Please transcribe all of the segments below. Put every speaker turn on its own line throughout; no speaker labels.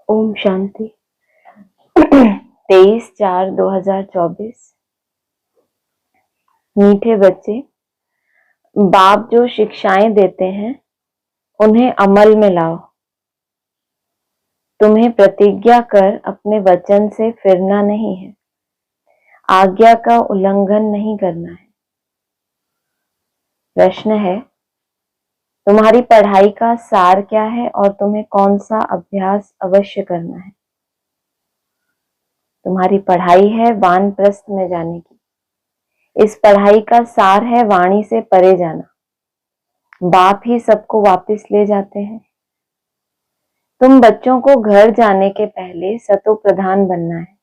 ओम शांति। 23/4/2024। मीठे बच्चे, बाप जो शिक्षाएं देते हैं उन्हें अमल में लाओ। तुम्हें प्रतिज्ञा कर अपने वचन से फिरना नहीं है, आज्ञा का उल्लंघन नहीं करना है। प्रश्न है, तुम्हारी पढ़ाई का सार क्या है और तुम्हें कौन सा अभ्यास अवश्य करना है? तुम्हारी पढ़ाई है वानप्रस्थ में जाने की। इस पढ़ाई का सार है वाणी से परे जाना। बाप ही सबको वापस ले जाते हैं। तुम बच्चों को घर जाने के पहले सतो प्रधान बनना है।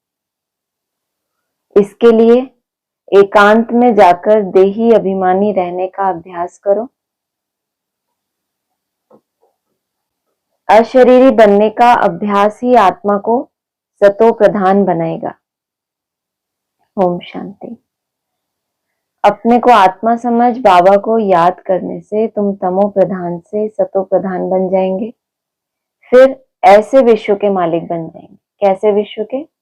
इसके लिए एकांत में जाकर देही अभिमानी रहने का अभ्यास करो। अशरीरी बनने का अभ्यास ही आत्मा को सतो प्रधान बनाएगा। ओम शांति। अपने को आत्मा समझ बाबा को याद करने से तुम तमो प्रधान से सतो प्रधान बन जाएंगे। फिर ऐसे विश्व के मालिक बन जाएंगे। कैसे विश्व के?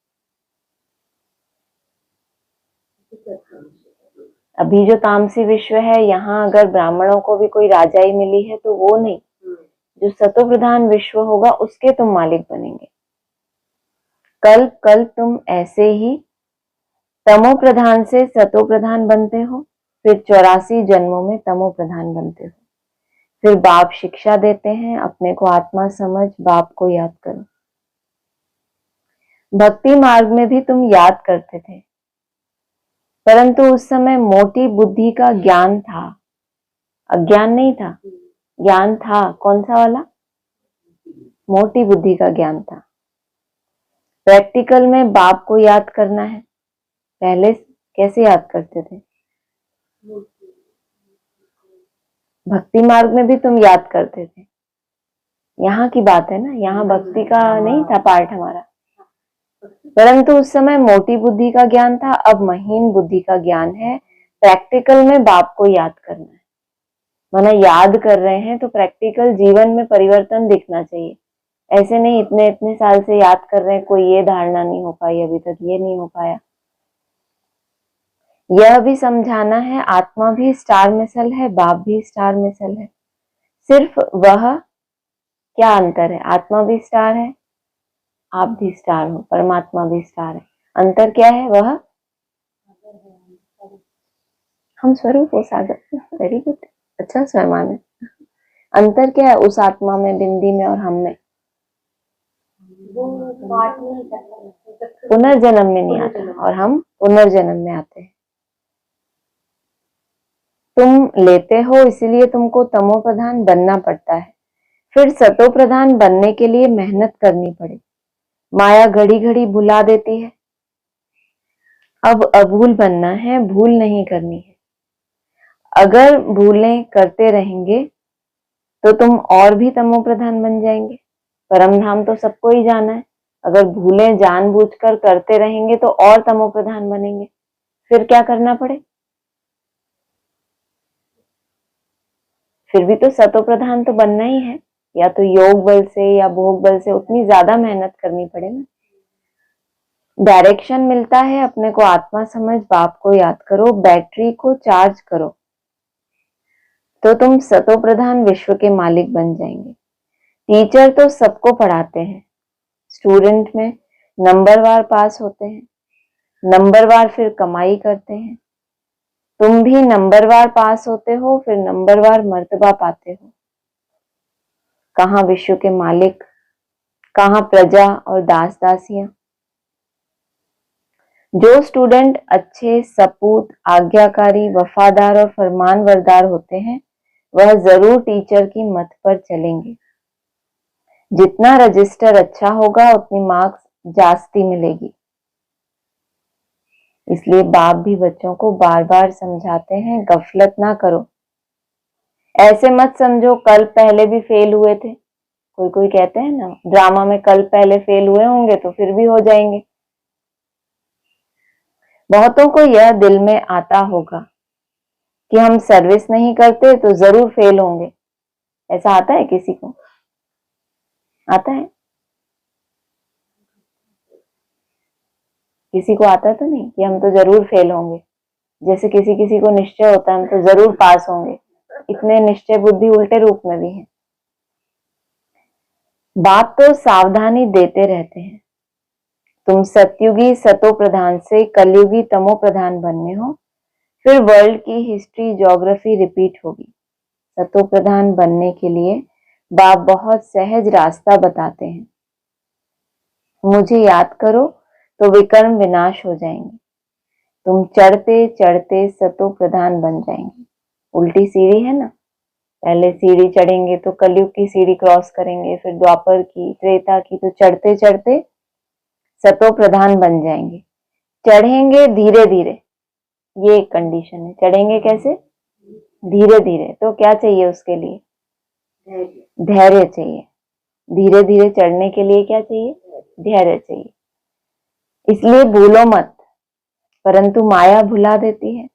अभी जो तामसी विश्व है, यहाँ अगर ब्राह्मणों को भी कोई राजाई मिली है तो वो नहीं, जो सतो प्रधान विश्व होगा उसके तुम मालिक बनेंगे। कल कल तुम ऐसे ही तमो प्रधान से सतो प्रधान बनते हो, फिर 84 जन्मों में तमो प्रधान बनते हो। फिर बाप शिक्षा देते हैं, अपने को आत्मा समझ बाप को याद करो। भक्ति मार्ग में भी तुम याद करते थे, परंतु उस समय मोटी बुद्धि का ज्ञान था, अज्ञान नहीं था, ज्ञान था। कौन सा वाला? मोटी बुद्धि का ज्ञान था। प्रैक्टिकल में बाप को याद करना है। पहले कैसे याद करते थे? भक्ति मार्ग में भी तुम याद करते थे। यहाँ की बात है ना, यहाँ भक्ति का नहीं था पार्ट हमारा, परंतु उस समय मोटी बुद्धि का ज्ञान था, अब महीन बुद्धि का ज्ञान है। प्रैक्टिकल में बाप को याद करना है। माना याद कर रहे हैं तो प्रैक्टिकल जीवन में परिवर्तन दिखना चाहिए। ऐसे नहीं इतने इतने साल से याद कर रहे हैं, कोई ये धारणा नहीं हो पाई अभी तक, ये नहीं हो पाया। यह भी समझाना है आत्मा भी स्टार मिसल है, बाप भी स्टार मिसल है। सिर्फ वह क्या अंतर है? आत्मा भी स्टार है, आप भी स्टार हो, परमात्मा भी स्टार है। अंतर क्या है? वह हम स्वरूप हो सागर। वेरी गुड, अच्छा स्वयं है। अंतर क्या है उस आत्मा में, बिंदी में और हम में? पुनर्जन्म में नहीं आता और हम पुनर्जन्म में आते हैं। तुम लेते हो इसीलिए तुमको तमो प्रधान बनना पड़ता है, फिर सतो प्रधान बनने के लिए मेहनत करनी पड़े। माया घड़ी घड़ी भुला देती है। अब अभूल बनना है, भूल नहीं करनी है। अगर भूलें करते रहेंगे तो तुम और भी तमो प्रधान बन जाएंगे। परम धाम तो सबको ही जाना है। अगर भूलें जानबूझकर करते रहेंगे तो और तमो प्रधान बनेंगे। फिर क्या करना पड़े? फिर भी तो सतो प्रधान तो बनना ही है, या तो योग बल से या भोग बल से उतनी ज्यादा मेहनत करनी पड़े ना। डायरेक्शन मिलता है, अपने को आत्मा समझ बाप को याद करो, बैटरी को चार्ज करो, तो तुम सतो प्रधान विश्व के मालिक बन जाएंगे। टीचर तो सबको पढ़ाते हैं, स्टूडेंट में नंबरवार पास होते हैं, नंबरवार फिर कमाई करते हैं। तुम भी नंबरवार पास होते हो, फिर नंबरवार मर्तबा पाते हो। कहाँ विश्व के मालिक, कहाँ प्रजा और दास दासियां। जो स्टूडेंट अच्छे, सपूत, आज्ञाकारी, वफादार और फरमानबरदार होते हैं वह जरूर टीचर की मत पर चलेंगे। जितना रजिस्टर अच्छा होगा उतनी मार्क्स जास्ती मिलेगी। इसलिए बाप भी बच्चों को बार बार समझाते हैं, गफलत ना करो। ऐसे मत समझो कल पहले भी फेल हुए थे। कोई कोई कहते हैं ना ड्रामा में, कल पहले फेल हुए होंगे तो फिर भी हो जाएंगे। बहुतों को यह दिल में आता होगा कि हम सर्विस नहीं करते तो जरूर फेल होंगे। ऐसा आता है किसी को? आता है? किसी को आता तो नहीं कि हम तो जरूर फेल होंगे, जैसे किसी किसी को निश्चय होता है हम तो जरूर पास होंगे। इतने निश्चय बुद्धि उल्टे रूप में भी है। बाप तो सावधानी देते रहते हैं, तुम सतयुगी सतो प्रधान से कलयुगी तमो प्रधान बनने हो, फिर वर्ल्ड की हिस्ट्री ज्योग्राफी रिपीट होगी। सतो प्रधान बनने के लिए बाप बहुत सहज रास्ता बताते हैं। मुझे याद करो तो विकर्म विनाश हो जाएंगे, तुम चढ़ते चढ़ते सतो प्रधान बन जाएंगे। उल्टी सीढ़ी है ना, पहले सीढ़ी चढ़ेंगे तो कलयुग की सीढ़ी क्रॉस करेंगे, फिर द्वापर की, त्रेता की, तो चढ़ते चढ़ते सतो प्रधान बन जाएंगे। चढ़ेंगे धीरे धीरे, ये एक कंडीशन है। चढ़ेंगे कैसे? धीरे धीरे। तो क्या चाहिए उसके लिए? धैर्य चाहिए। धीरे धीरे चढ़ने के लिए क्या चाहिए? धैर्य चाहिए। इसलिए भूलो मत, परंतु माया भुला देती है,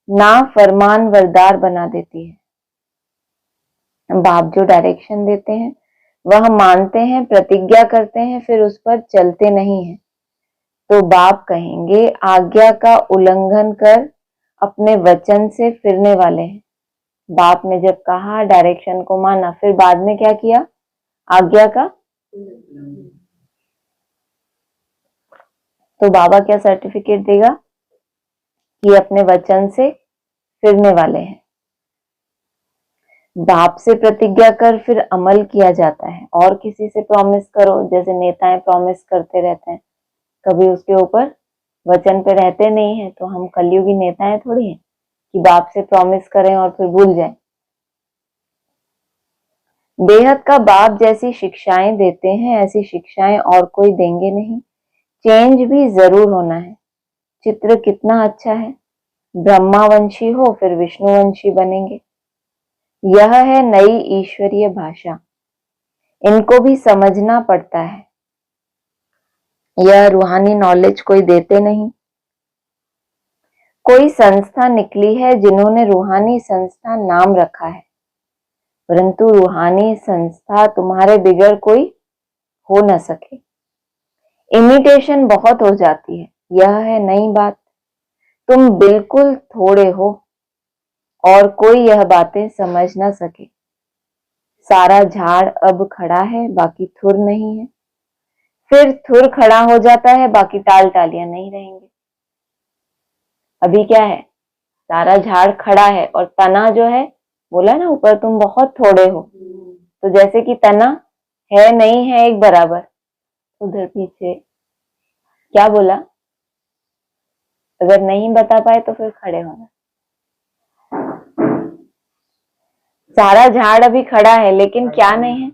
ना फरमान वरदार बना देती है। बाप जो डायरेक्शन देते हैं वह मानते हैं, प्रतिज्ञा करते हैं, फिर उस पर चलते नहीं है, तो बाप कहेंगे आज्ञा का उल्लंघन कर अपने वचन से फिरने वाले हैं। बाप ने जब कहा, डायरेक्शन को माना, फिर बाद में क्या किया? आज्ञा का। तो बाबा क्या सर्टिफिकेट देगा कि अपने वचन से फिरने वाले हैं। बाप से प्रतिज्ञा कर फिर अमल किया जाता है। और किसी से प्रॉमिस करो, जैसे नेताएं प्रॉमिस करते रहते हैं, कभी उसके ऊपर वचन पे रहते नहीं है। तो हम कलयुगी नेताएं थोड़ी हैं कि बाप से प्रॉमिस करें और फिर भूल जाएं। बेहद का बाप जैसी शिक्षाएं देते हैं, ऐसी शिक्षाएं और कोई देंगे नहीं। चेंज भी जरूर होना है। चित्र कितना अच्छा है, ब्रह्मावंशी हो फिर विष्णुवंशी बनेंगे। यह है नई ईश्वरीय भाषा, इनको भी समझना पड़ता है। यह रूहानी नॉलेज कोई देते नहीं। कोई संस्था निकली है जिन्होंने रूहानी संस्था नाम रखा है, परंतु रूहानी संस्था तुम्हारे बिगड़ कोई हो न सके। इमिटेशन बहुत हो जाती है, यह है नई बात। तुम बिल्कुल थोड़े हो और कोई यह बातें समझ न सके। सारा झाड़ अब खड़ा है, बाकी थुर नहीं है। फिर थुर खड़ा हो जाता है, बाकी टाल टालियां नहीं रहेंगे। अभी क्या है? सारा झाड़ खड़ा है और तना जो है, बोला ना ऊपर तुम बहुत थोड़े हो, तो जैसे कि तना है नहीं है एक बराबर। उधर पीछे क्या बोला? अगर नहीं बता पाए तो फिर खड़े होना। सारा झाड़ अभी खड़ा है लेकिन क्या नहीं है?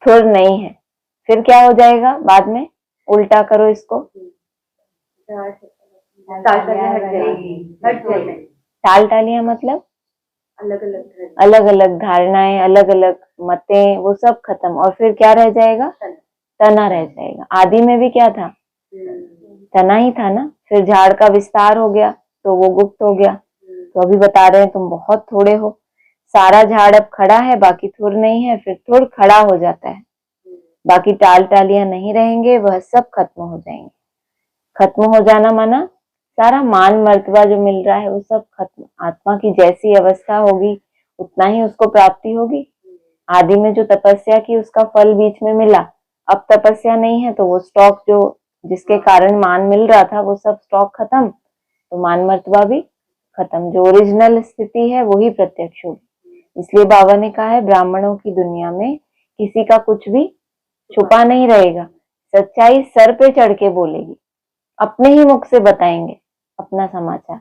थुर नहीं है। फिर क्या हो जाएगा बाद में? उल्टा करो इसको। टाल टालियां मतलब अलग अलग धारणाएं, अलग अलग मतें, वो सब खत्म। और फिर क्या रह जाएगा? तना रह जाएगा। आदि में भी क्या था? तना ही था ना। फिर झाड़ का विस्तार हो गया तो वो गुप्त हो गया। तो अभी बता रहे हैं तुम बहुत थोड़े हो। सारा झाड़ अब खड़ा है, बाकी थुर नहीं है। फिर थुर खड़ा हो जाता है, बाकी टाल टालियां नहीं रहेंगे, वह सब खत्म हो जाएंगे। खत्म हो जाना माना सारा मान मर्तबा जो मिल रहा है वो सब खत्म। आत्मा की जैसी अवस्था होगी उतना ही उसको प्राप्ति होगी। आदि में जो तपस्या की उसका फल बीच में मिला, अब तपस्या नहीं है तो वो स्टॉक जो जिसके कारण मान मिल रहा था वो सब स्टॉक खत्म, तो मान मर्तबा भी खत्म। जो ओरिजिनल स्थिति है वही प्रत्यक्ष होगी। इसलिए बाबा ने कहा है ब्राह्मणों की दुनिया में किसी का कुछ भी छुपा नहीं रहेगा। सच्चाई सर पे चढ़ के बोलेगी, अपने ही मुख से बताएंगे अपना समाचार।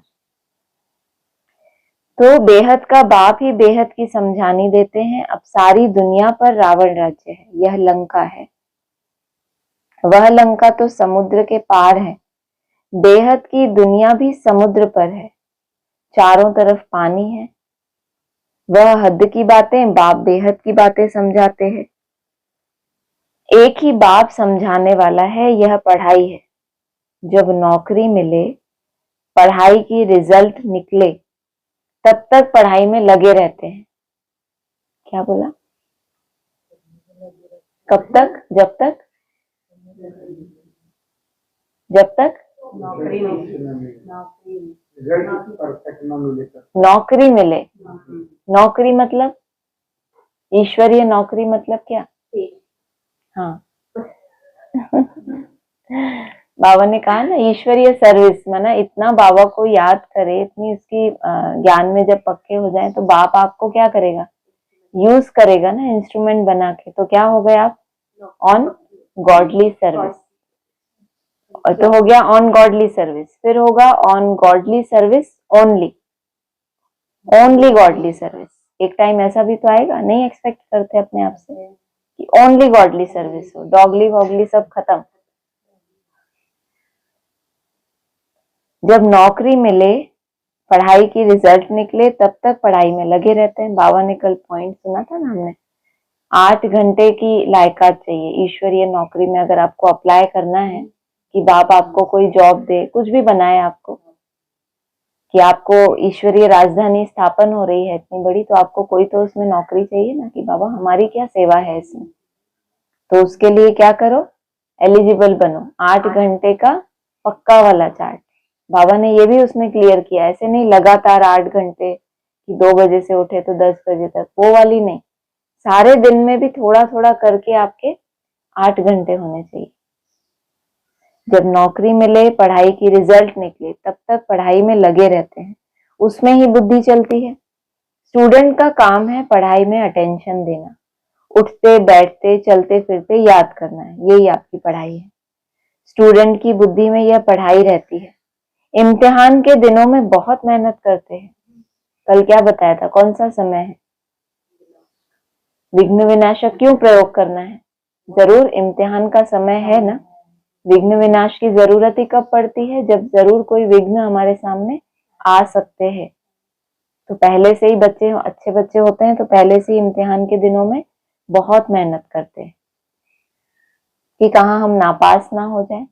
तो बेहद का बाप ही बेहद की समझानी देते हैं। अब सारी दुनिया पर रावण राज्य है, यह लंका है। वह लंका तो समुद्र के पार है। बेहद की दुनिया भी समुद्र पर है, चारों तरफ पानी है। वह हद की बातें बाप बेहद की बातें समझाते हैं। एक ही बाप समझाने वाला है, यह पढ़ाई है। जब नौकरी मिले, पढ़ाई की रिजल्ट निकले, तब तक पढ़ाई में लगे रहते हैं। क्या बोला? कब तक? जब तक जब तक
नौकरी
मिले। नौकरी मतलब ईश्वरीय नौकरी मतलब क्या? हाँ बाबा ने कहा ना ईश्वरीय सर्विस, माना इतना बाबा को याद करे, इतनी उसकी ज्ञान में जब पक्के हो जाए तो बाप आपको क्या करेगा? यूज करेगा ना इंस्ट्रूमेंट बना के। तो क्या हो गए आप? On godly service. और तो हो गया ऑन गॉडली सर्विस, फिर होगा on godly service only, only godly service. एक टाइम ऐसा भी तो आएगा, नहीं एक्सपेक्ट करते अपने आप से कि ओनली गॉडली सर्विस हो, डॉगली वॉगली सब खत्म। जब नौकरी मिले, पढ़ाई की रिजल्ट निकले, तब तक पढ़ाई में लगे रहते हैं। बाबा ने कल पॉइंट सुना था ना हमने, 8 घंटे की लायकात चाहिए ईश्वरीय नौकरी में। अगर आपको अप्लाई करना है कि बाप आपको कोई जॉब दे, कुछ भी बनाए आपको, कि आपको ईश्वरीय राजधानी स्थापन हो रही है इतनी बड़ी, तो आपको कोई तो उसमें नौकरी चाहिए ना, कि बाबा हमारी क्या सेवा है इसमें। तो उसके लिए क्या करो? एलिजिबल बनो। 8 घंटे का पक्का वाला चार्ट बाबा ने ये भी उसमें क्लियर किया। ऐसे नहीं लगातार 8 घंटे कि 2 बजे से उठे तो 10 बजे तक, वो वाली नहीं। सारे दिन में भी थोड़ा थोड़ा करके आपके 8 घंटे होने चाहिए। जब नौकरी मिले, पढ़ाई की रिजल्ट निकले, तब तक पढ़ाई में लगे रहते हैं, उसमें ही बुद्धि चलती है। स्टूडेंट का काम है पढ़ाई में अटेंशन देना, उठते बैठते चलते फिरते याद करना है, यही आपकी पढ़ाई है। स्टूडेंट की बुद्धि में यह पढ़ाई रहती है। इम्तिहान के दिनों में बहुत मेहनत करते हैं। कल क्या बताया था, कौन सा समय है? विघ्न विनाशक क्यों प्रयोग करना है? जरूर इम्तिहान का समय है ना। विघ्न विनाश की जरूरत ही कब पड़ती है? जब जरूर कोई विघ्न हमारे सामने आ सकते हैं। तो पहले से ही बच्चे अच्छे बच्चे होते हैं तो पहले से ही इम्तिहान के दिनों में बहुत मेहनत करते हैं कि कहाँ हम नापास ना हो जाए।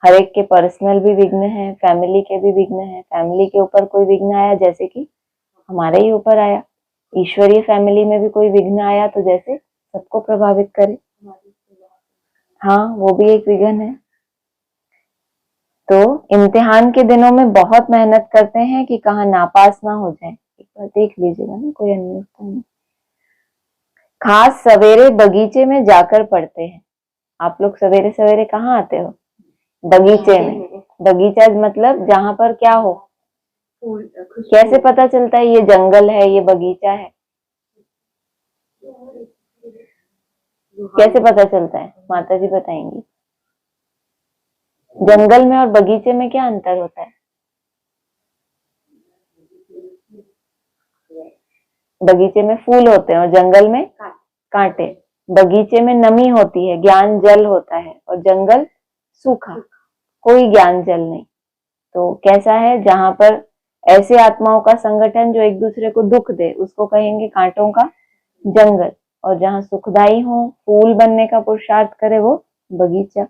हर एक के पर्सनल भी विघ्न है, फैमिली के भी विघ्न है। फैमिली के ऊपर कोई विघ्न आया, जैसे कि हमारे ही ऊपर आया। ईश्वरीय फैमिली में भी कोई विघ्न आया तो जैसे सबको प्रभावित करे। हाँ, वो भी एक विघ्न है। तो इम्तिहान के दिनों में बहुत मेहनत करते हैं कि कहाँ नापास ना हो जाए। एक बार देख लीजिएगा ना, कोई अन्य नहीं। खास सवेरे बगीचे में जाकर पढ़ते हैं। आप लोग सवेरे सवेरे कहाँ आते हो? बगीचे में। बगीचा मतलब जहां पर क्या हो? कैसे पता चलता है ये जंगल है, ये बगीचा है? कैसे पता चलता है? माता जी बताएंगी। जंगल में और बगीचे में क्या अंतर होता है? बगीचे में फूल होते हैं और जंगल में कांटे। बगीचे में नमी होती है, ज्ञान जल होता है, और जंगल सूखा, कोई ज्ञान जल नहीं। तो कैसा है, जहां पर ऐसे आत्माओं का संगठन जो एक दूसरे को दुख दे, उसको कहेंगे कांटों का जंगल। और जहां सुखदाई हो, फूल बनने का पुरुषार्थ करे, वो बगीचा।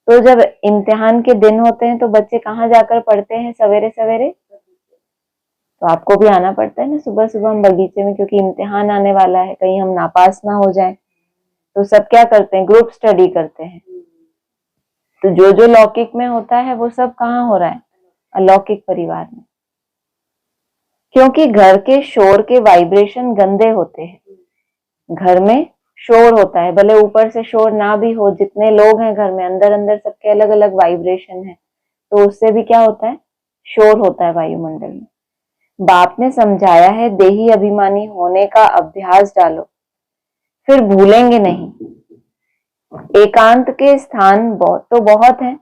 तो जब इम्तिहान के दिन होते हैं तो बच्चे कहाँ जाकर पढ़ते हैं सवेरे सवेरे? तो आपको भी आना पड़ता है ना सुबह सुबह हम बगीचे में, क्योंकि इम्तिहान आने वाला है, कहीं हम नापास ना हो जाए। तो सब क्या करते हैं? ग्रुप स्टडी करते हैं। तो जो जो लौकिक में होता है वो सब कहाँ हो रहा है? अलौकिक परिवार में। क्योंकि घर के शोर के वाइब्रेशन गंदे होते हैं। घर में शोर होता है, भले ऊपर से शोर ना भी हो, जितने लोग हैं घर में, अंदर अंदर सबके अलग अलग वाइब्रेशन है, तो उससे भी क्या होता है? शोर होता है वायुमंडल में। बाप ने समझाया है, देही अभिमानी होने का अभ्यास डालो, फिर भूलेंगे नहीं। एकांत के स्थान बहुत है।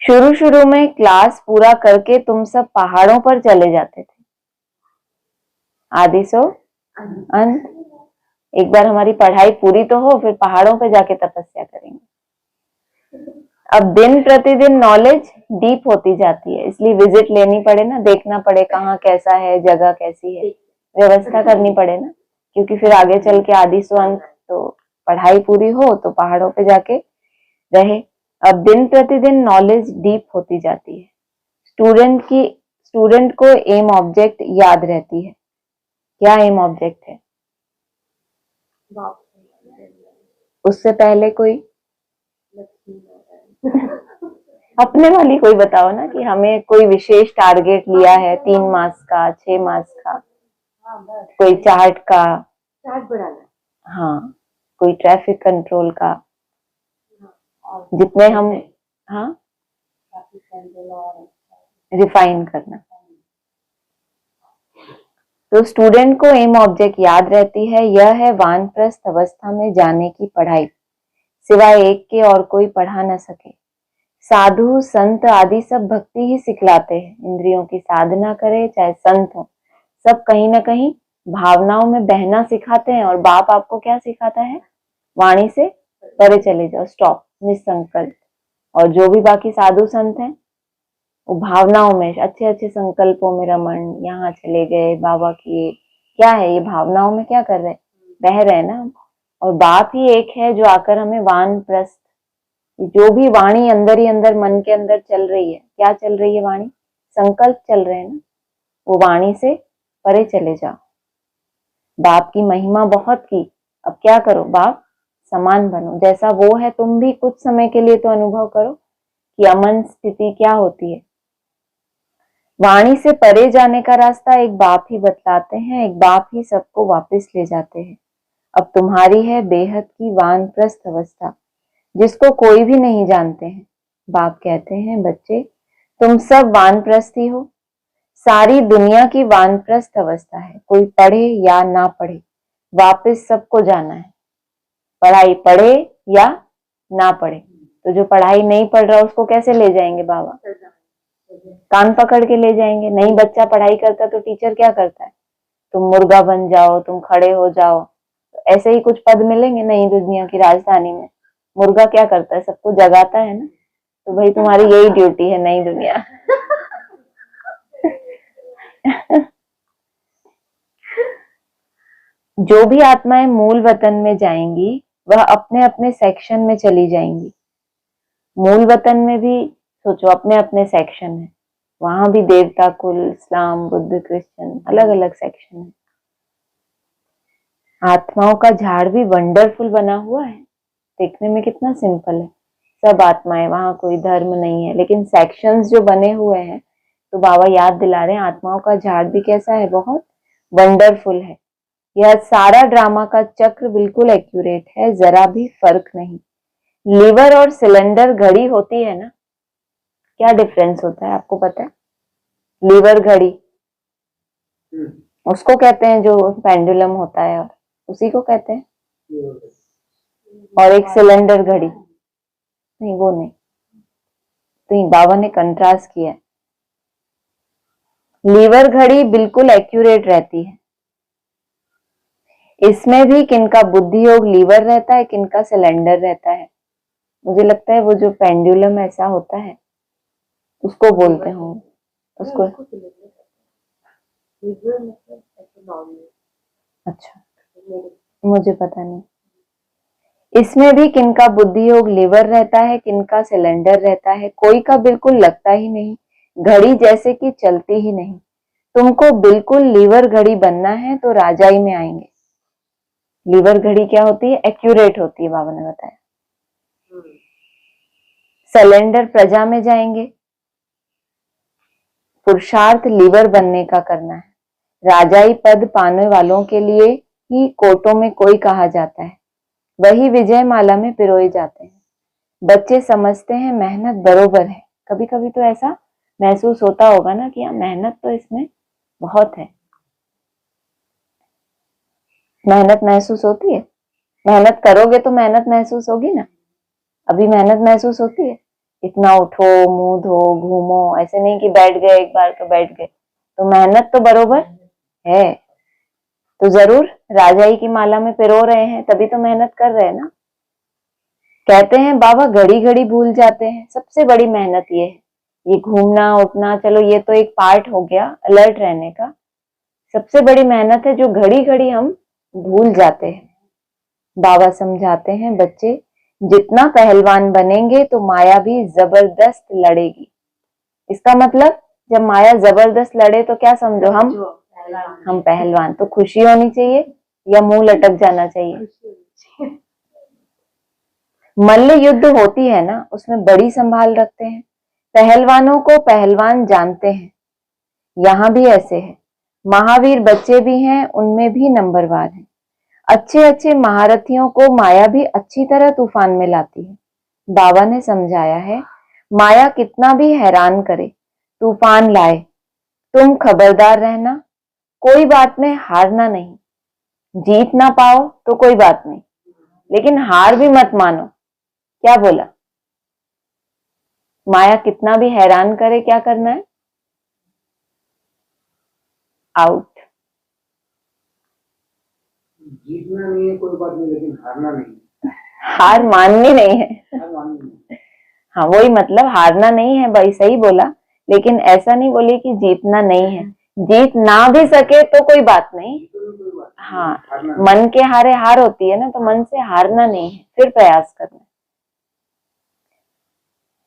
शुरू शुरू में क्लास पूरा करके तुम सब पहाड़ों पर चले जाते थे, आदि सो अंत। एक बार हमारी पढ़ाई पूरी तो हो, फिर पहाड़ों पे जाके तपस्या करेंगे। अब दिन प्रतिदिन नॉलेज डीप होती जाती है, इसलिए विजिट लेनी पड़े ना, देखना पड़े कहाँ कैसा है, जगह कैसी है, व्यवस्था करनी पड़े ना। क्योंकि फिर आगे चल के आदि सो अंत, तो पढ़ाई पूरी हो तो पहाड़ों पे जाके रहे। अब दिन प्रतिदिन नॉलेज डीप होती जाती है। स्टूडेंट को एम ऑब्जेक्ट याद रहती है। क्या एम ऑब्जेक्ट है? उससे पहले कोई अपने वाली कोई बताओ ना, कि हमें कोई विशेष टारगेट लिया है 3 मास का, 6 मास का, कोई चार्ट का,
चार्ट बढ़ाना,
हाँ, कोई ट्रैफिक कंट्रोल का, जितने हम, हाँ, रिफाइन करना। तो स्टूडेंट को एम ऑब्जेक्ट याद रहती है, यह है वानप्रस्थ अवस्था में जाने की पढ़ाई, सिवाय एक के और कोई पढ़ा न सके। साधु संत आदि सब भक्ति ही सिखलाते हैं, इंद्रियों की साधना करे चाहे संत हो, सब कहीं ना कहीं भावनाओं में बहना सिखाते हैं। और बाप आपको क्या सिखाता है? वाणी से परे चले जाओ, स्टॉप, निसंकल्प। और जो भी बाकी साधु संत हैं वो भावनाओं में, अच्छे अच्छे संकल्पों में रमण, यहाँ चले गए, बाबा किए, क्या है ये भावनाओं में क्या कर रहे हैं? बह रहे हैं ना हम। और बाप ही एक है जो आकर हमें वानप्रस्थ, जो भी वाणी अंदर ही अंदर मन के अंदर चल रही है, क्या चल रही है वाणी? संकल्प चल रहे हैं ना, वो वाणी से परे चले जाओ। बाप की महिमा बहुत की, अब क्या करो? बाप समान बनो, जैसा वो है तुम भी कुछ समय के लिए तो अनुभव करो कि अमन स्थिति क्या होती है। वाणी से परे जाने का रास्ता एक बाप ही बतलाते हैं, एक बाप ही सबको वापस ले जाते हैं। अब तुम्हारी है बेहद की वानप्रस्थ अवस्था, जिसको कोई भी नहीं जानते हैं। बाप कहते हैं, बच्चे तुम सब वानप्रस्थ ही हो, सारी दुनिया की वानप्रस्थ अवस्था है, कोई पढ़े या ना पढ़े, वापस सबको जाना है। पढ़ाई पढ़े या ना पढ़े, तो जो पढ़ाई नहीं पढ़ रहा उसको कैसे ले जाएंगे बाबा? कान पकड़ के ले जाएंगे। नहीं बच्चा पढ़ाई करता तो टीचर क्या करता है? तुम मुर्गा बन जाओ, तुम खड़े हो जाओ, तो ऐसे ही कुछ पद मिलेंगे नई दुनिया की राजधानी में। मुर्गा क्या करता है? सबको जगाता है ना। तो भाई तुम्हारी यही ड्यूटी है नई दुनिया। जो भी आत्माएं मूल वतन में जाएंगी वह अपने अपने सेक्शन में चली जाएंगी। मूल वतन में भी सोचो अपने अपने सेक्शन है, वहां भी देवता कुल, इस्लाम, बुद्ध, क्रिश्चियन, अलग अलग सेक्शन है। आत्माओं का झाड़ भी वंडरफुल बना हुआ है, देखने में कितना सिंपल है। सब आत्माएं, वहां कोई धर्म नहीं है, लेकिन सेक्शंस जो बने हुए हैं, तो बाबा याद दिला रहे हैं आत्माओं का झाड़ भी कैसा है, बहुत वंडरफुल है। यह सारा ड्रामा का चक्र बिल्कुल एक्यूरेट है, जरा भी फर्क नहीं। लीवर और सिलेंडर घड़ी होती है ना, क्या डिफरेंस होता है आपको पता है? लीवर घड़ी उसको कहते हैं जो पेंडुलम होता है, और उसी को कहते हैं। और एक सिलेंडर घड़ी, नहीं वो नहीं, तो बाबा ने कंट्रास्ट किया है। लीवर घड़ी बिल्कुल एक्यूरेट रहती है, इसमें भी किनका बुद्धि योग लीवर रहता है, किनका सिलेंडर रहता है। मुझे लगता है वो जो पेंडुलम ऐसा होता है उसको बोलते होंगे, उसको। अच्छा, मुझे पता नहीं। इसमें भी किनका बुद्धि योग लीवर रहता है, किनका सिलेंडर रहता है, कोई का बिल्कुल लगता ही नहीं, घड़ी जैसे कि चलती ही नहीं। तुमको बिल्कुल लीवर घड़ी बनना है तो राजाई में आएंगे। लीवर घड़ी क्या होती है? एक्यूरेट होती है, बाबा ने बताया। सिलेंडर प्रजा में जाएंगे, पुरुषार्थ लीवर बनने का करना है। राजाई पद पाने वालों के लिए ही कोटों में कोई कहा जाता है, वही विजय माला में पिरोए जाते हैं। बच्चे समझते हैं मेहनत बरोबर है, कभी कभी तो ऐसा महसूस होता होगा ना कि हाँ मेहनत तो इसमें बहुत है। मेहनत महसूस होती है? मेहनत करोगे तो मेहनत महसूस होगी ना। अभी मेहनत महसूस होती है? इतना उठो, मुंह धो, घूमो, ऐसे नहीं कि बैठ गए एक बार तो बैठ गए, तो मेहनत तो बरोबर है। तो जरूर राजाई की माला में पिरो रहे हैं, तभी तो मेहनत कर रहे हैं ना। कहते हैं बाबा घड़ी घड़ी भूल जाते हैं, सबसे बड़ी मेहनत ये है। ये घूमना उठना चलो ये तो एक पार्ट हो गया अलर्ट रहने का, सबसे बड़ी मेहनत है जो घड़ी घड़ी हम भूल जाते हैं। बाबा समझाते हैं, बच्चे जितना पहलवान बनेंगे तो माया भी जबरदस्त लड़ेगी। इसका मतलब जब माया जबरदस्त लड़े तो क्या समझो, हम पहलवान। तो खुशी होनी चाहिए या मुंह लटक जाना चाहिए? मल्ल युद्ध होती है ना, उसमें बड़ी संभाल रखते हैं, पहलवानों को पहलवान जानते हैं। यहाँ भी ऐसे है, महावीर बच्चे भी हैं, उनमें भी नंबरवार हैं। अच्छे अच्छे महारथियों को माया भी अच्छी तरह तूफान में लाती है। बाबा ने समझाया है, माया कितना भी हैरान करे, तूफान लाए, तुम खबरदार रहना, कोई बात में हारना नहीं। जीत ना पाओ तो कोई बात नहीं, लेकिन हार भी मत मानो। क्या बोला? माया कितना भी हैरान करे, क्या करना है? आउट।
जीतना नहीं है कोई बात नहीं, लेकिन हारना नहीं,
हार माननी नहीं है।
हार माननी नहीं।
हाँ, वही मतलब, हारना नहीं है भाई, सही बोला, लेकिन ऐसा नहीं बोले कि जीतना नहीं है। जीत ना भी सके तो कोई बात नहीं। हाँ, मन के हारे हार होती है ना, तो मन से हारना नहीं है, फिर प्रयास करना।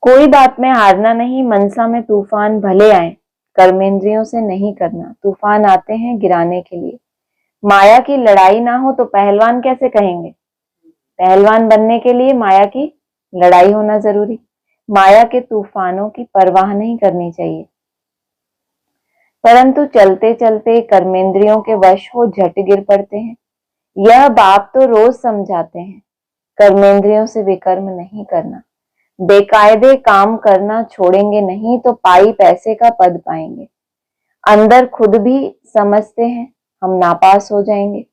कोई बात में हारना नहीं, मनसा में तूफान भले आए, कर्मेंद्रियों से नहीं करना। तूफान आते हैं गिराने के लिए। माया की लड़ाई ना हो तो पहलवान कैसे कहेंगे? पहलवान बनने के लिए माया की लड़ाई होना जरूरी। माया के तूफानों की परवाह नहीं करनी चाहिए, परंतु चलते चलते कर्मेंद्रियों के वश हो झट गिर पड़ते हैं। यह बाप तो रोज समझाते हैं, कर्मेंद्रियों से विकर्म नहीं करना, बेकायदे काम करना छोड़ेंगे नहीं तो पाई पैसे का पद पाएंगे। अंदर खुद भी समझते हैं हम नापास हो जाएंगे।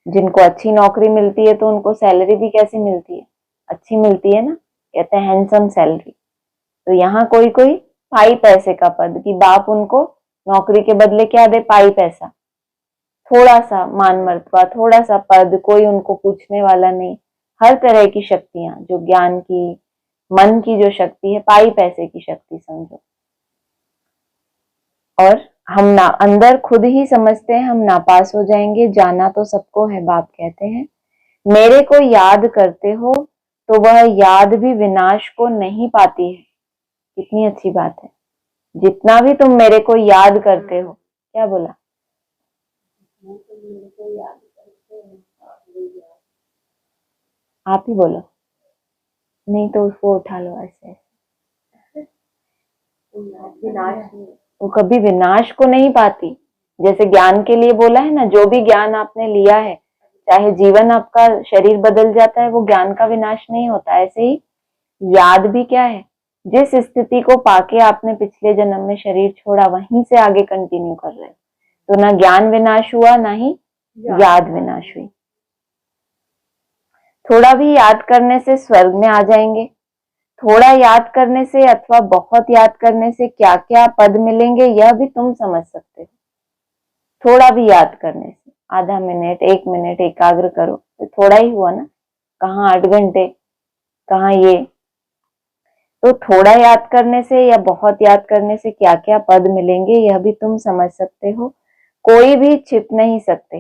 जिनको अच्छी नौकरी मिलती है तो उनको सैलरी भी कैसी मिलती है? अच्छी मिलती है ना, कहते हैं हैंडसम सैलरी। तो यहाँ कोई कोई पाई पैसे का पद, कि बाप उनको नौकरी के बदले क्या दे? पाई पैसा, थोड़ा सा मान मर्तबा, थोड़ा सा पद, कोई उनको पूछने वाला नहीं। हर तरह की शक्तियां, जो ज्ञान की, मन की जो शक्ति है, पाई पैसे की शक्ति समझो। और हम ना अंदर खुद ही समझते हैं हम नापास हो जाएंगे, जाना तो सबको है। बाप कहते हैं, मेरे को याद करते हो तो वह याद भी विनाश को नहीं पाती है। कितनी अच्छी बात है, जितना भी तुम मेरे को याद करते हो। क्या बोला? आप ही बोलो, नहीं तो उसको उठा लो ऐसे। वो कभी विनाश को नहीं पाती। जैसे ज्ञान के लिए बोला है ना, जो भी ज्ञान आपने लिया है, चाहे जीवन आपका शरीर बदल जाता है, वो ज्ञान का विनाश नहीं होता। ऐसे ही याद भी क्या है, जिस स्थिति को पाके आपने पिछले जन्म में शरीर छोड़ा, वहीं से आगे कंटिन्यू कर रहे हो। तो ना ज्ञान विनाश हुआ, ना ही याद विनाश हुई। थोड़ा भी याद करने से स्वर्ग में आ जाएंगे। थोड़ा याद करने से अथवा बहुत याद करने से क्या क्या पद मिलेंगे, यह भी तुम समझ सकते हो। थोड़ा भी याद करने से, आधा मिनट, 1 मिनट एकाग्र करो, तो थोड़ा ही हुआ ना, कहाँ 8 घंटे, कहाँ ये। तो थोड़ा याद करने से या बहुत याद करने से क्या क्या पद मिलेंगे, यह भी तुम समझ सकते हो। कोई भी छिप नहीं सकते,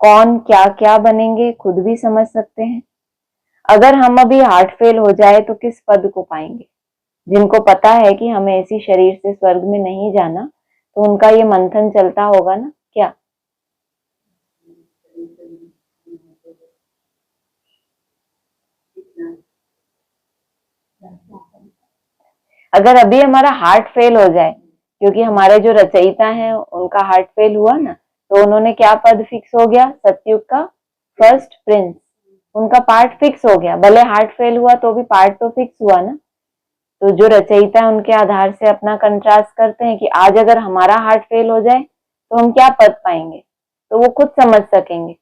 कौन क्या क्या बनेंगे खुद भी समझ सकते हैं। अगर हम अभी हार्ट फेल हो जाए तो किस पद को पाएंगे? जिनको पता है कि हमें इसी शरीर से स्वर्ग में नहीं जाना, तो उनका ये मंथन चलता होगा ना। क्या? अगर अभी हमारा हार्ट फेल हो जाए, क्योंकि हमारे जो रचयिता हैं उनका हार्ट फेल हुआ ना, तो उन्होंने क्या पद फिक्स हो गया? सतयुग का फर्स्ट प्रिंस, उनका पार्ट फिक्स हो गया। भले हार्ट फेल हुआ तो भी पार्ट तो फिक्स हुआ ना। तो जो रचयिता है उनके आधार से अपना कंट्रास्ट करते हैं कि आज अगर हमारा हार्ट फेल हो जाए तो हम क्या पद पाएंगे, तो वो खुद समझ सकेंगे।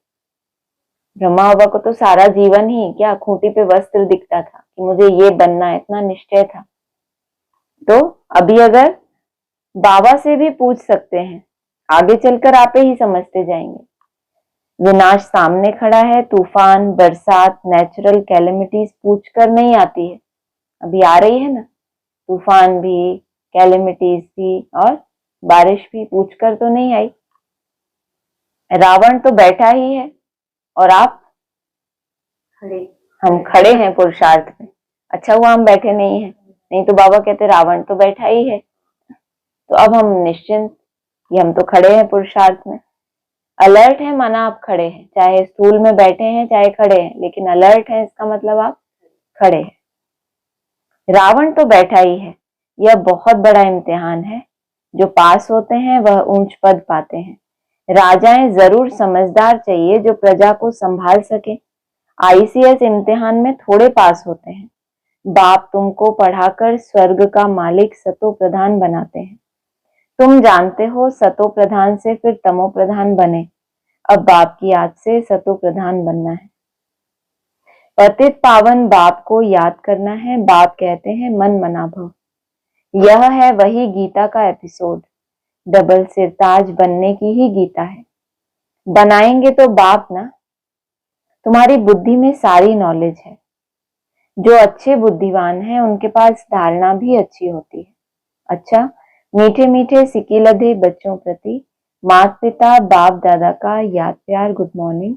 ब्रह्मा बाबा को तो सारा जीवन ही क्या खूंटी पे वस्त्र दिखता था कि मुझे ये बनना है, इतना निश्चय था। तो अभी अगर बाबा से भी पूछ सकते हैं, आगे चलकर आप ही समझते जाएंगे। विनाश सामने खड़ा है, तूफान, बरसात, नेचुरल कैलेमिटीज पूछकर नहीं आती है, अभी आ रही है ना। तूफान भी, कैलेमिटीज भी और बारिश भी पूछकर तो नहीं आई। रावण तो बैठा ही है और आप खड़े, हम खड़े हैं पुरुषार्थ में। अच्छा हुआ हम बैठे नहीं हैं, नहीं तो बाबा कहते रावण तो बैठा ही है। तो अब हम निश्चिंत, ये हम तो खड़े हैं पुरुषार्थ में। अलर्ट है माना आप खड़े हैं, चाहे स्टूल में बैठे हैं चाहे खड़े हैं, लेकिन अलर्ट है इसका मतलब आप खड़े हैं। रावण तो बैठा ही है, यह बहुत बड़ा इम्तिहान है। जो पास होते हैं वह ऊंच पद पाते हैं। राजाएं जरूर समझदार चाहिए जो प्रजा को संभाल सके। आईसीएस इम्तिहान में थोड़े पास होते हैं। बाप तुमको पढ़ाकर स्वर्ग का मालिक सतो प्रधान बनाते हैं। तुम जानते हो सतो प्रधान से फिर तमो प्रधान बने। अब बाप की याद से सतो प्रधान बनना है। पतित पावन बाप को याद करना है। बाप कहते हैं मन मना भव। यह है वही गीता का एपिसोड। डबल सिरताज बनने की ही गीता है। बनाएंगे तो बाप ना। तुम्हारी बुद्धि में सारी नॉलेज है। जो अच्छे बुद्धिमान हैं उनके पास धारणा भी अच्छी होती है। अच्छा, मीठे मीठे सिकी लधे बच्चों प्रति माता पिता बाप दादा का याद प्यार गुड मॉर्निंग।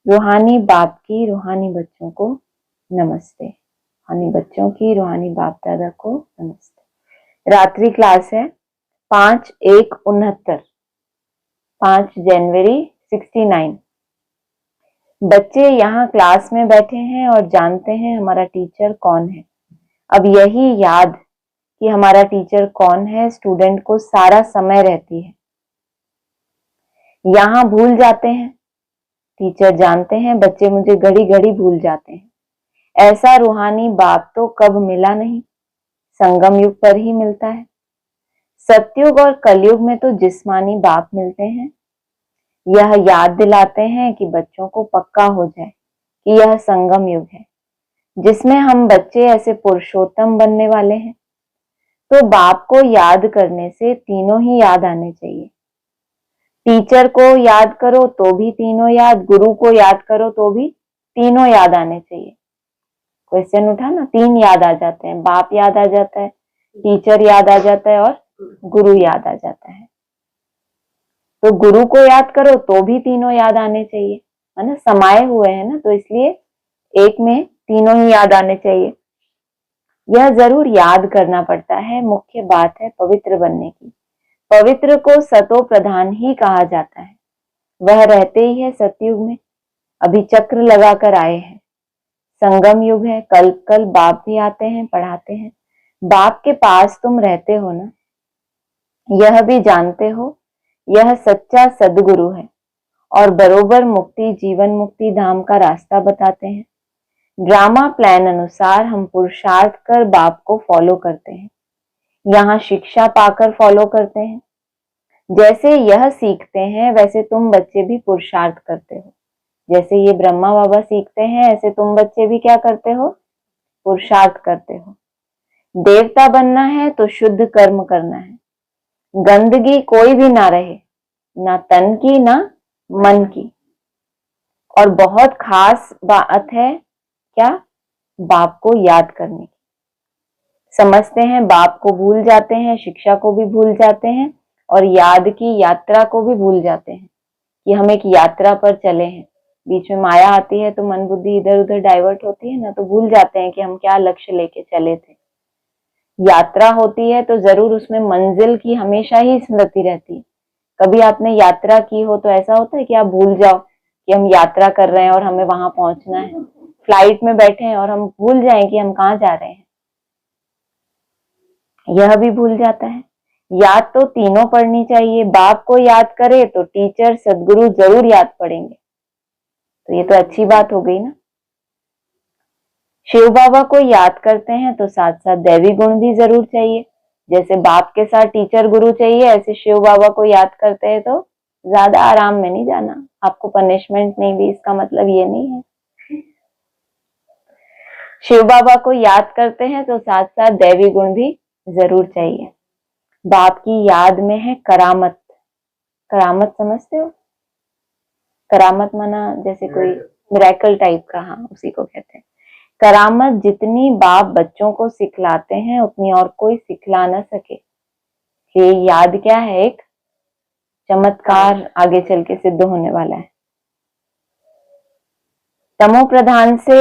रूहानी बाप की रूहानी बच्चों को नमस्ते। रूहानी बच्चों की रूहानी बाप दादा को नमस्ते। रात्रि क्लास है 5/1/69, 5 जनवरी 69। बच्चे यहाँ क्लास में बैठे हैं और जानते हैं हमारा टीचर कौन है। अब यही याद कि हमारा टीचर कौन है स्टूडेंट को सारा समय रहती है। यहाँ भूल जाते हैं। टीचर जानते हैं बच्चे मुझे घड़ी घड़ी भूल जाते हैं। ऐसा रूहानी बाप तो कब मिला नहीं, संगम युग पर ही मिलता है। सतयुग और कलयुग में तो जिस्मानी बाप मिलते हैं। यह याद दिलाते हैं कि बच्चों को पक्का हो जाए कि यह संगम युग है जिसमें हम बच्चे ऐसे पुरुषोत्तम बनने वाले हैं। तो बाप को याद करने से तीनों ही याद आने चाहिए। टीचर को याद करो तो भी तीनों याद, गुरु को याद करो तो भी तीनों याद आने चाहिए। क्वेश्चन उठा ना, 3 याद आ जाते हैं। बाप याद आ जाता है, टीचर याद आ जाता है और गुरु याद आ जाता है। तो गुरु को याद करो तो भी तीनों याद आने चाहिए, है ना, समाये हुए हैं ना, तो इसलिए एक में तीनों ही याद आने चाहिए। यह जरूर याद करना पड़ता है। मुख्य बात है पवित्र बनने की। पवित्र को सतो प्रधान ही कहा जाता है। वह रहते ही है सतयुग में। अभी चक्र लगाकर आए हैं। संगम युग है। कल कल बाप भी आते हैं, पढ़ाते हैं। बाप के पास तुम रहते हो ना, यह भी जानते हो यह सच्चा सदगुरु है और बरोबर मुक्ति जीवन मुक्ति धाम का रास्ता बताते हैं। ड्रामा प्लान अनुसार हम पुरुषार्थ कर बाप को फॉलो करते हैं। यहाँ शिक्षा पाकर फॉलो करते हैं। जैसे यह सीखते हैं वैसे तुम बच्चे भी पुरुषार्थ करते हो। जैसे ये ब्रह्मा बाबा सीखते हैं ऐसे तुम बच्चे भी क्या करते हो, पुरुषार्थ करते हो। देवता बनना है तो शुद्ध कर्म करना है। गंदगी कोई भी ना रहे, ना तन की ना मन की। और बहुत खास बात है क्या, बाप को याद करने की। समझते हैं बाप को भूल जाते हैं, शिक्षा को भी भूल जाते हैं और याद की यात्रा को भी भूल जाते हैं कि हम एक यात्रा पर चले हैं। बीच में माया आती है तो मन बुद्धि इधर उधर डाइवर्ट होती है ना, तो भूल जाते हैं कि हम क्या लक्ष्य लेके चले थे। यात्रा होती है तो जरूर उसमें मंजिल की हमेशा ही स्मृति रहती है। कभी आपने यात्रा की हो तो ऐसा होता है कि आप भूल जाओ कि हम यात्रा कर रहे हैं और हमें वहां पहुंचना है। फ्लाइट में बैठे हैं और हम भूल जाएं कि हम कहाँ जा रहे हैं, यह भी भूल जाता है। याद तो तीनों पढ़नी चाहिए। बाप को याद करे तो टीचर सदगुरु जरूर याद पड़ेंगे। तो ये तो अच्छी बात हो गई ना। शिव बाबा को याद करते हैं तो साथ साथ दैवी गुण भी जरूर चाहिए। जैसे बाप के साथ टीचर गुरु चाहिए, ऐसे शिव बाबा को याद करते हैं तो ज्यादा आराम में नहीं जाना, आपको पनिशमेंट नहीं दी, इसका मतलब ये नहीं है। शिव बाबा को याद करते हैं तो साथ साथ दैवी गुण भी जरूर चाहिए। बाप की याद में है करामत। करामत समझते हो? करामत माना जैसे कोई मिरेकल टाइप का, हाँ उसी को कहते हैं। करामत जितनी बाप बच्चों को सिखलाते हैं उतनी और कोई सिखला ना सके। ये याद क्या है, एक चमत्कार आगे चल के सिद्ध होने वाला है। तमो प्रधान से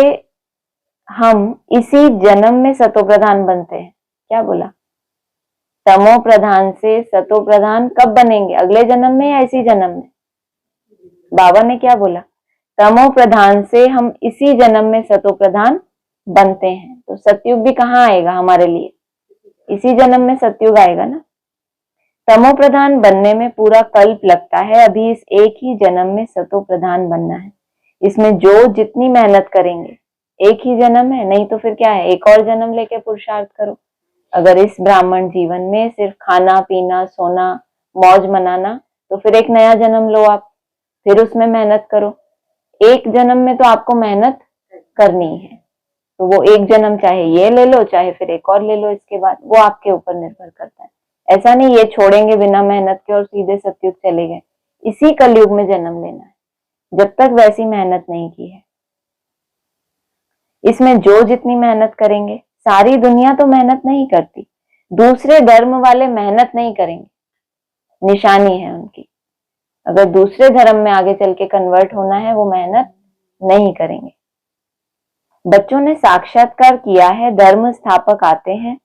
हम इसी जन्म में सतो प्रधान बनते हैं। क्या बोला? तमो प्रधान से सतो प्रधान कब बनेंगे, अगले जन्म में या इसी जन्म में? बाबा ने क्या बोला? तमो प्रधान से हम इसी जन्म में सतो प्रधान बनते हैं। तो सतयुग भी कहाँ आएगा हमारे लिए? इसी जन्म में सतयुग आएगा ना। तमो प्रधान बनने में पूरा कल्प लगता है, अभी इस एक ही जन्म में सतो प्रधान बनना है। इसमें जो जितनी मेहनत करेंगे, एक ही जन्म है, नहीं तो फिर क्या है, एक और जन्म लेके पुरुषार्थ करो। अगर इस ब्राह्मण जीवन में सिर्फ खाना पीना सोना मौज मनाना, तो फिर एक नया जन्म लो आप, फिर उसमें मेहनत करो। एक जन्म में तो आपको मेहनत करनी है, तो वो एक जन्म चाहे ये ले लो चाहे फिर एक और ले लो, इसके बाद वो आपके ऊपर निर्भर करता है। ऐसा नहीं ये छोड़ेंगे बिना मेहनत के और सीधे सतयुग चले गए, इसी कलयुग में जन्म लेना है, जब तक वैसी मेहनत नहीं की है। इसमें जो जितनी मेहनत करेंगे, सारी दुनिया तो मेहनत नहीं करती, दूसरे धर्म वाले मेहनत नहीं करेंगे, निशानी है उनकी। अगर दूसरे धर्म में आगे चल के कन्वर्ट होना है, वो मेहनत नहीं करेंगे। बच्चों ने साक्षात्कार किया है, धर्म स्थापक आते हैं,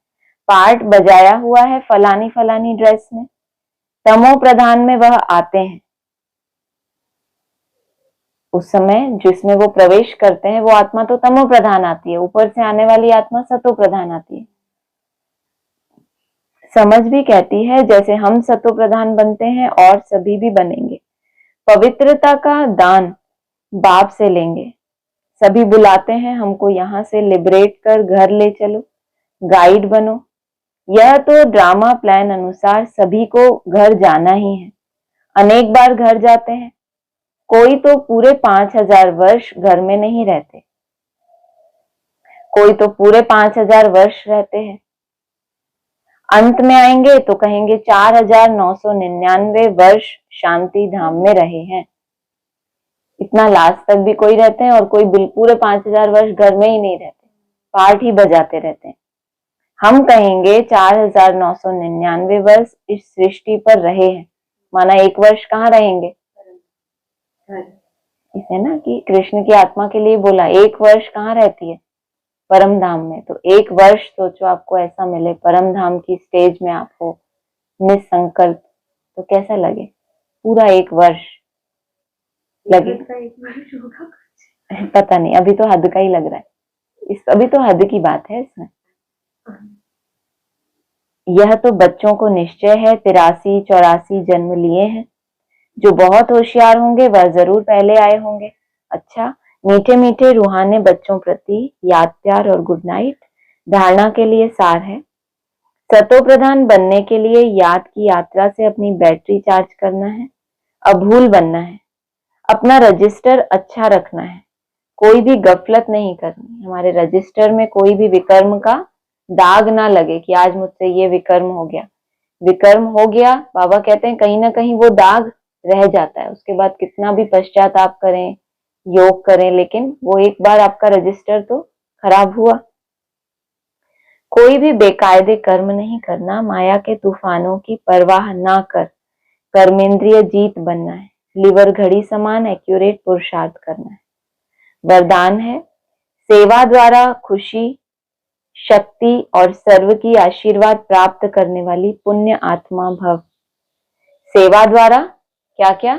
पार्ट बजाया हुआ है फलानी फलानी ड्रेस में, तमो प्रधान में वह आते हैं। उस समय जिसमें वो प्रवेश करते हैं वो आत्मा तो तमो प्रधान आती है, ऊपर से आने वाली आत्मा सतो प्रधान आती है। समझ भी कहती है जैसे हम सतो प्रधान बनते हैं और सभी भी बनेंगे। पवित्रता का दान बाप से लेंगे, सभी बुलाते हैं हमको यहाँ से लिबरेट कर घर ले चलो, गाइड बनो। यह तो ड्रामा प्लान अनुसार सभी को घर जाना ही है, अनेक बार घर जाते हैं, कोई तो पूरे 5000 वर्ष घर में नहीं रहते, कोई तो पूरे 5000 वर्ष रहते हैं। अंत में आएंगे तो कहेंगे 4999 वर्ष शांति धाम में रहे हैं। इतना लास्ट तक भी कोई रहते हैं और कोई पूरे 5000 वर्ष घर में ही नहीं रहते, पार्ट ही बजाते रहते हैं। हम कहेंगे 4999 वर्ष इस सृष्टि पर रहे हैं, माना एक वर्ष कहाँ रहेंगे, इसे ना कि कृष्ण की आत्मा के लिए बोला एक वर्ष कहाँ रहती है, परम धाम में। तो एक वर्ष सोचो आपको ऐसा मिले परम धाम की स्टेज में आप हो निसंकल्प, तो कैसा लगे, पूरा एक वर्ष लगे। पता नहीं, अभी तो हद का ही लग रहा है, अभी तो हद की बात है इसमें। यह तो बच्चों को निश्चय है 83-84 जन्म लिए हैं, जो बहुत होशियार होंगे वह जरूर पहले आए होंगे। अच्छा, मीठे मीठे रूहाने बच्चों प्रति याद प्यार और गुड नाइट धारणा के लिए सार है। सतो प्रधान बनने के लिए याद की यात्रा से अपनी बैटरी चार्ज करना है, अभूल बनना है, अपना रजिस्टर अच्छा रखना है, कोई भी गफलत नहीं करनी, हमारे रजिस्टर में कोई भी विकर्म का दाग ना लगे कि आज मुझसे ये विकर्म हो गया। विकर्म हो गया, बाबा कहते हैं कहीं ना कहीं वो दाग रह जाता है, उसके बाद कितना भी पश्चाताप करें योग करें, लेकिन वो एक बार आपका रजिस्टर तो खराब हुआ। कोई भी बेकायदे कर्म नहीं करना, माया के तूफानों की परवाह ना कर कर्मेंद्रिय जीत बनना है, लिवर घड़ी समान एक्यूरेट पुरुषार्थ करना है। वरदान है सेवा द्वारा खुशी शक्ति और सर्व की आशीर्वाद प्राप्त करने वाली पुण्य आत्मा भव। सेवा द्वारा क्या क्या,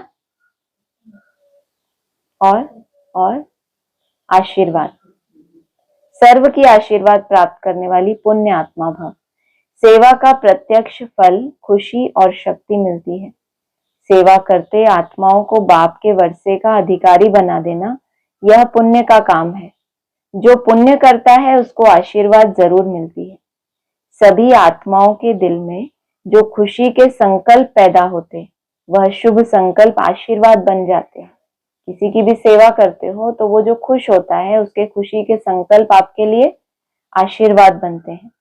और आशीर्वाद, सर्व की आशीर्वाद प्राप्त करने वाली पुण्य आत्मा भव। सेवा का प्रत्यक्ष फल खुशी और शक्ति मिलती है। सेवा करते आत्माओं को बाप के वर्षे का अधिकारी बना देना, यह पुण्य का काम है। जो पुण्य करता है उसको आशीर्वाद जरूर मिलती है। सभी आत्माओं के दिल में जो खुशी के संकल्प पैदा होते, वह शुभ संकल्प आशीर्वाद बन जाते हैं। किसी की भी सेवा करते हो तो वो जो खुश होता है उसके खुशी के संकल्प आपके लिए आशीर्वाद बनते हैं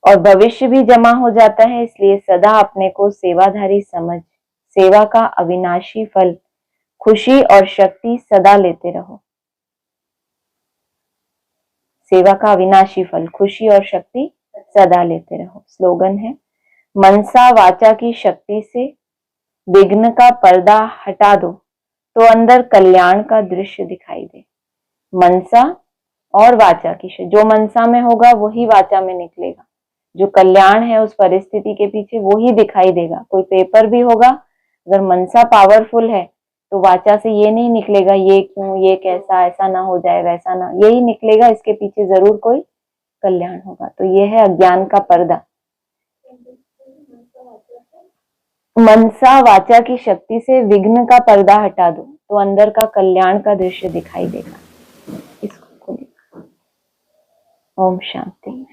और भविष्य भी जमा हो जाता है। इसलिए सदा अपने को सेवाधारी समझ सेवा का अविनाशी फल खुशी और शक्ति सदा लेते रहो। सेवा का अविनाशी फल खुशी और शक्ति सदा लेते रहो। स्लोगन है मनसा वाचा की शक्ति से विघ्न का पर्दा हटा दो तो अंदर कल्याण का दृश्य दिखाई दे। मनसा और वाचा की शक्ति, जो मनसा में होगा वही वाचा में निकलेगा, जो कल्याण है उस परिस्थिति के पीछे वो ही दिखाई देगा। कोई पेपर भी होगा, अगर मनसा पावरफुल है तो वाचा से ये नहीं निकलेगा ये क्यों, ये कैसा, ऐसा ना हो जाए, वैसा ना, यही निकलेगा, इसके पीछे जरूर कोई कल्याण होगा। तो ये है अज्ञान का पर्दा। मनसा वाचा की शक्ति से विघ्न का पर्दा हटा दो तो अंदर का कल्याण का दृश्य दिखाई देगा। इसको खोलिए। ओम शांति।